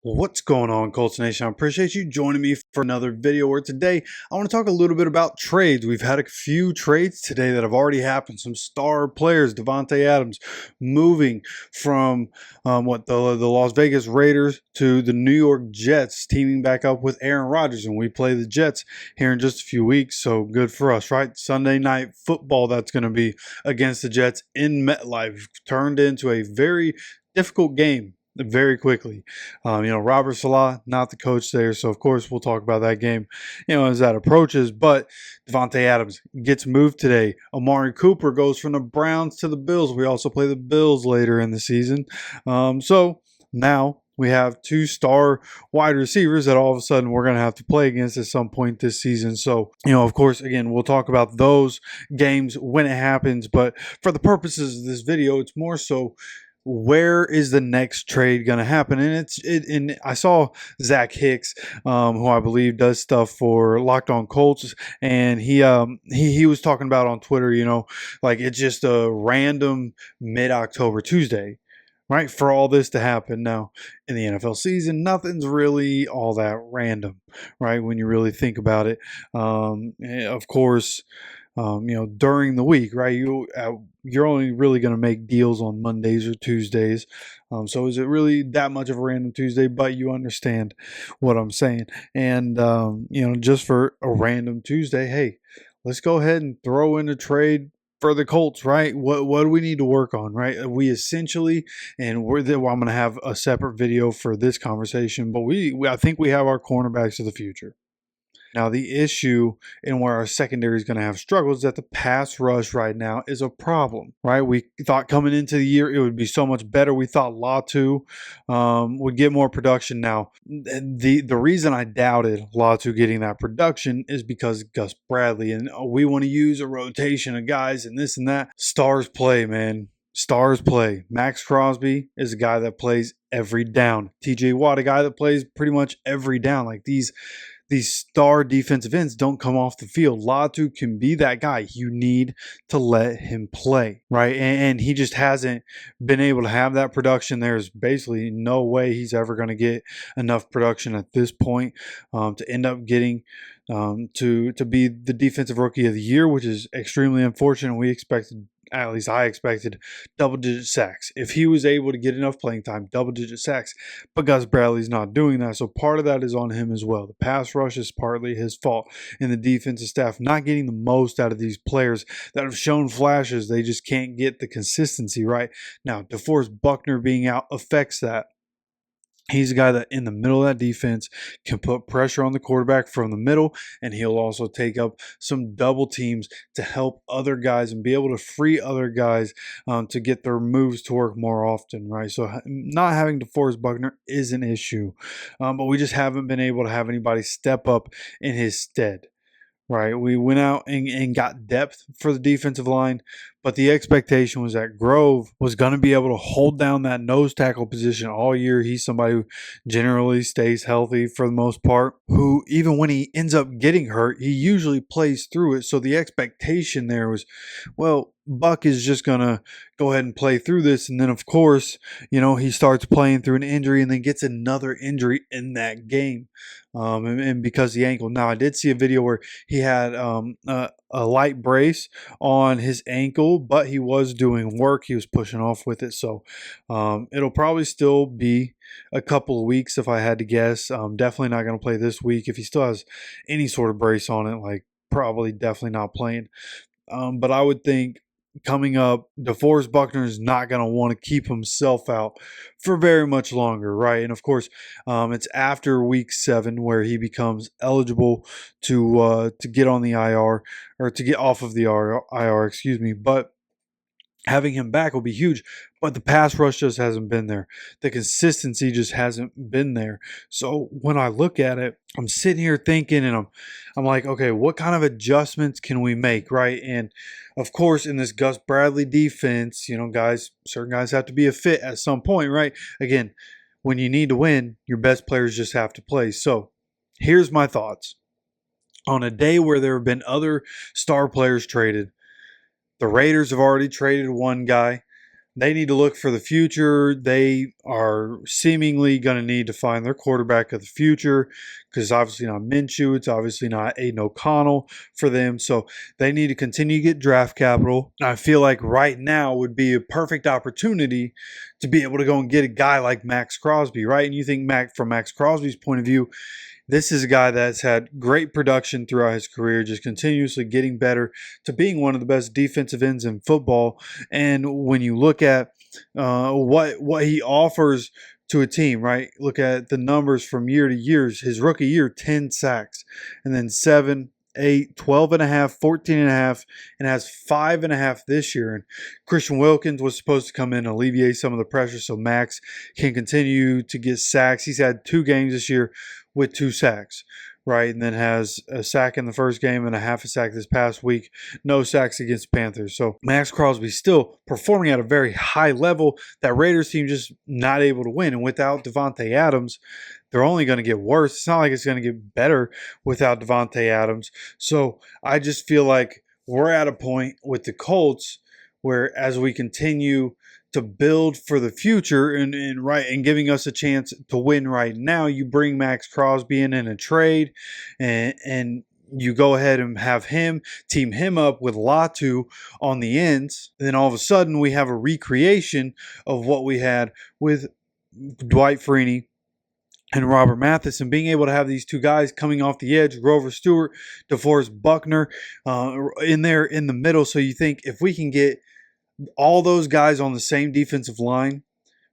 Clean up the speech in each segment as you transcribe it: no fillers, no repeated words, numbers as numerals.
What's going on, Colts Nation? I appreciate you joining me for another video where today I want to talk a little bit about trades. We've had a few trades today that have already happened. Some star players, Davante Adams moving from the Las Vegas Raiders to the New York Jets, teaming back up with Aaron Rodgers, and we play the Jets here in just a few weeks. So good for us, right? Sunday night football that's going to be against the Jets in MetLife turned into a very difficult game very quickly. Robert Salah, not the coach there, so of course we'll talk about that game, as that approaches. But Davante Adams gets moved today. Amari Cooper goes from the Browns to the Bills. We also play the Bills later in the season. So now we have two star wide receivers that all of a sudden we're going to have to play against at some point this season. So, of course, again, we'll talk about those games when it happens. But for the purposes of this video, it's more so where is the next trade going to happen? And I saw Zach Hicks, who I believe does stuff for Locked On Colts, and he was talking about on Twitter, like it's just a random mid-October Tuesday, right, for all this to happen. Now in the NFL season, nothing's really all that random, right, when you really think about it. Of course, during the week, right? You're only really going to make deals on Mondays or Tuesdays. So is it really that much of a random Tuesday? But you understand what I'm saying. And, just for a random Tuesday, hey, let's go ahead and throw in a trade for the Colts, right? What do we need to work on, right? We essentially, and I'm going to have a separate video for this conversation, but I think we have our cornerbacks of the future. Now, the issue in where our secondary is going to have struggles is that the pass rush right now is a problem, right? We thought coming into the year it would be so much better. We thought Latu would get more production. Now, the reason I doubted Latu getting that production is because Gus Bradley, and we want to use a rotation of guys and this and that. Stars play, man. Stars play. Maxx Crosby is a guy that plays every down. TJ Watt, a guy that plays pretty much every down. Like these star defensive ends don't come off the field. Latu can be that guy. You need to let him play, right? And he just hasn't been able to have that production. There's basically no way he's ever going to get enough production at this point to end up getting to be the defensive rookie of the year, which is extremely unfortunate. We expected, at least I expected, double-digit sacks. If he was able to get enough playing time, double-digit sacks. But Gus Bradley's not doing that, so part of that is on him as well. The pass rush is partly his fault, and the defensive staff not getting the most out of these players that have shown flashes. They just can't get the consistency right. Now, DeForest Buckner being out affects that. He's a guy that in the middle of that defense can put pressure on the quarterback from the middle, and he'll also take up some double teams to help other guys and be able to free other guys to get their moves to work more often, right? So not having DeForest Buckner is an issue, but we just haven't been able to have anybody step up in his stead. Right, we went out and got depth for the defensive line, but the expectation was that Grove was going to be able to hold down that nose tackle position all year. He's somebody who generally stays healthy for the most part, who even when he ends up getting hurt, he usually plays through it. So the expectation there was, well, Buck is just going to go ahead and play through this. And then, of course, he starts playing through an injury and then gets another injury in that game. And because the ankle. Now, I did see a video where he had a light brace on his ankle, but he was doing work. He was pushing off with it. So it'll probably still be a couple of weeks if I had to guess. Definitely not going to play this week. If he still has any sort of brace on it, like probably definitely not playing. But I would think coming up, DeForest Buckner is not going to want to keep himself out for very much longer, right? And of course, it's after week 7 where he becomes eligible to get on the IR or to get off of the IR, excuse me. But having him back will be huge, but the pass rush just hasn't been there. The consistency just hasn't been there. So when I look at it, I'm sitting here thinking, and I'm like, okay, what kind of adjustments can we make, right? And of course, in this Gus Bradley defense, certain guys have to be a fit at some point, right? Again, when you need to win, your best players just have to play. So here's my thoughts. On a day where there have been other star players traded, the Raiders have already traded one guy. they need to look for the future. They are seemingly going to need to find their quarterback of the future, because it's obviously not Minshew. It's obviously not Aiden O'Connell for them. So they need to continue to get draft capital. I feel like right now would be a perfect opportunity to be able to go and get a guy like Maxx Crosby, right? And you think from Maxx Crosby's point of view, this is a guy that's had great production throughout his career, just continuously getting better to being one of the best defensive ends in football. And when you look at what he offers to a team, right? Look at the numbers from year to year. His rookie year, 10 sacks, and then 7, 8, 12 and a half, 14 and a half, and has 5.5 this year. And Christian Wilkins was supposed to come in and alleviate some of the pressure so Maxx can continue to get sacks. He's had 2 games this year with 2 sacks, right? And then has a sack in the first game and a half a sack this past week. No sacks against Panthers. So Maxx Crosby still performing at a very high level. That Raiders team just not able to win. And without Davante Adams, they're only going to get worse. It's not like it's going to get better without Davante Adams. So I just feel like we're at a point with the Colts where, as we continue to build for the future and giving us a chance to win right now, you bring Maxx Crosby in a trade, and you go ahead and have him team him up with Latu on the ends. And then all of a sudden we have a recreation of what we had with Dwight Freeney and Robert Mathis, and being able to have these 2 guys coming off the edge, Grover Stewart, DeForest Buckner, in there in the middle. So you think if we can get all those guys on the same defensive line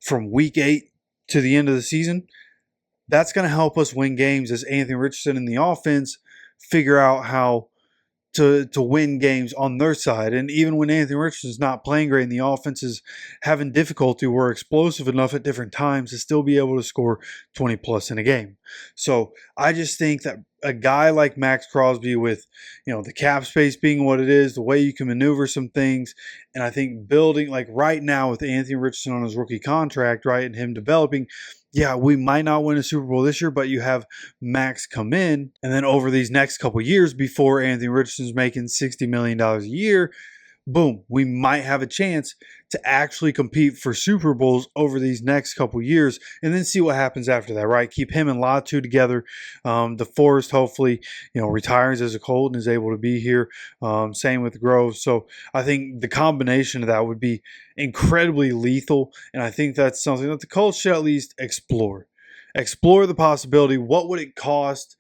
from week 8 to the end of the season, that's going to help us win games as Anthony Richardson and the offense figure out how to win games on their side. And even when Anthony Richardson's not playing great and the offense is having difficulty, we're explosive enough at different times to still be able to score 20 plus in a game. So I just think that a guy like Maxx Crosby, with the cap space being what it is, the way you can maneuver some things, and I think building like right now with Anthony Richardson on his rookie contract, right, and him developing, yeah, we might not win a Super Bowl this year, but you have Maxx come in, and then over these next couple years before Anthony Richardson's making $60 million a year, boom, we might have a chance to actually compete for Super Bowls over these next couple years, and then see what happens after that, right? Keep him and Latu together. DeForest hopefully, retires as a Colt and is able to be here. Same with Grove. So I think the combination of that would be incredibly lethal, and I think that's something that the Colts should at least explore. Explore the possibility. What would it cost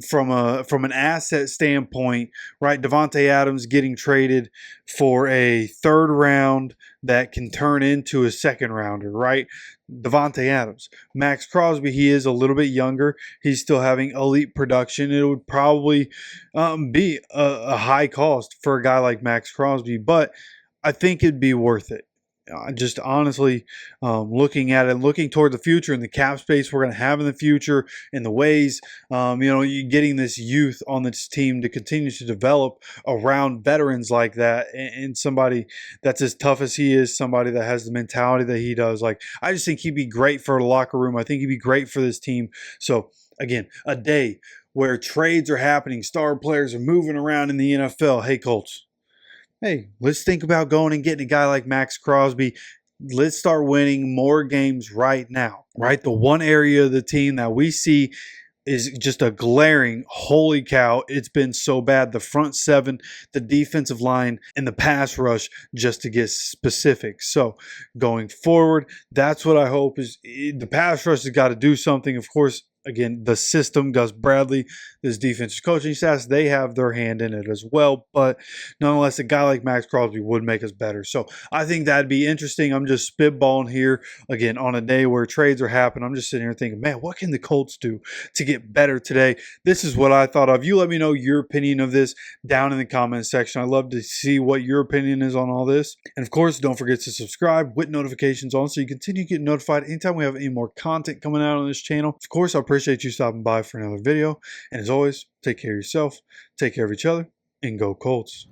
from an asset standpoint, right? Davante Adams getting traded for a 3rd round that can turn into a 2nd rounder, right? Davante Adams. Maxx Crosby, he is a little bit younger. He's still having elite production. It would probably be a high cost for a guy like Maxx Crosby, but I think it'd be worth it. Just honestly, looking at it, looking toward the future and the cap space we're going to have in the future, and the ways, you're getting this youth on this team to continue to develop around veterans like that, and somebody that's as tough as he is, somebody that has the mentality that he does. Like, I just think he'd be great for the locker room. I think he'd be great for this team. So again, a day where trades are happening, star players are moving around in the NFL. Hey, Colts. Hey, let's think about going and getting a guy like Maxx Crosby. Let's start winning more games right now, right? The one area of the team that we see is just a glaring, holy cow, it's been so bad. The front 7, the defensive line, and the pass rush, just to get specific. So going forward, that's what I hope is the pass rush has got to do something. Of course, again, the system, Gus Bradley, this defensive coaching staff, they have their hand in it as well. But nonetheless, a guy like Maxx Crosby would make us better. So I think that'd be interesting. I'm just spitballing here, again, on a day where trades are happening. I'm just sitting here thinking, man, what can the Colts do to get better today? This is what I thought of. You let me know your opinion of this down in the comment section. I'd love to see what your opinion is on all this. And of course, don't forget to subscribe with notifications on so you continue to get notified anytime we have any more content coming out on this channel. Of course, I appreciate you stopping by for another video. And as always, take care of yourself, take care of each other, and go Colts.